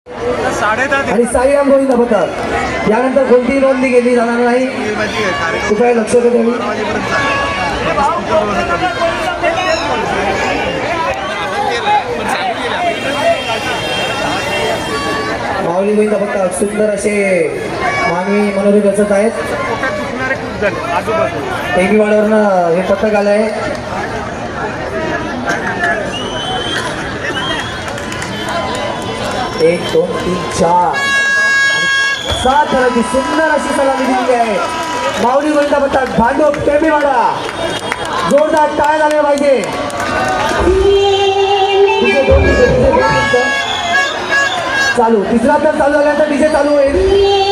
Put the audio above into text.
आणि साईराम गोविंद पथक यानंतर कोणतीही नोंदणी केली जाणार नाही, कृपया लक्ष द्यावी. माऊली गोविंद पथक सुंदर असे मानवी मनोरे रचत आहेत. टेमीवाड्यावरनं हे पथक आलं आहे. एक दोन तीन चार 7 जणांची सुंदर अशी सलामी दिली आहे. माऊली गोविंद पथक भांडूप टेमीवाडा, जोरदार टाळ्या झाल्या पाहिजे. चालू तिसरा तर चालू झाल्यानंतर डीजे चालू होईल.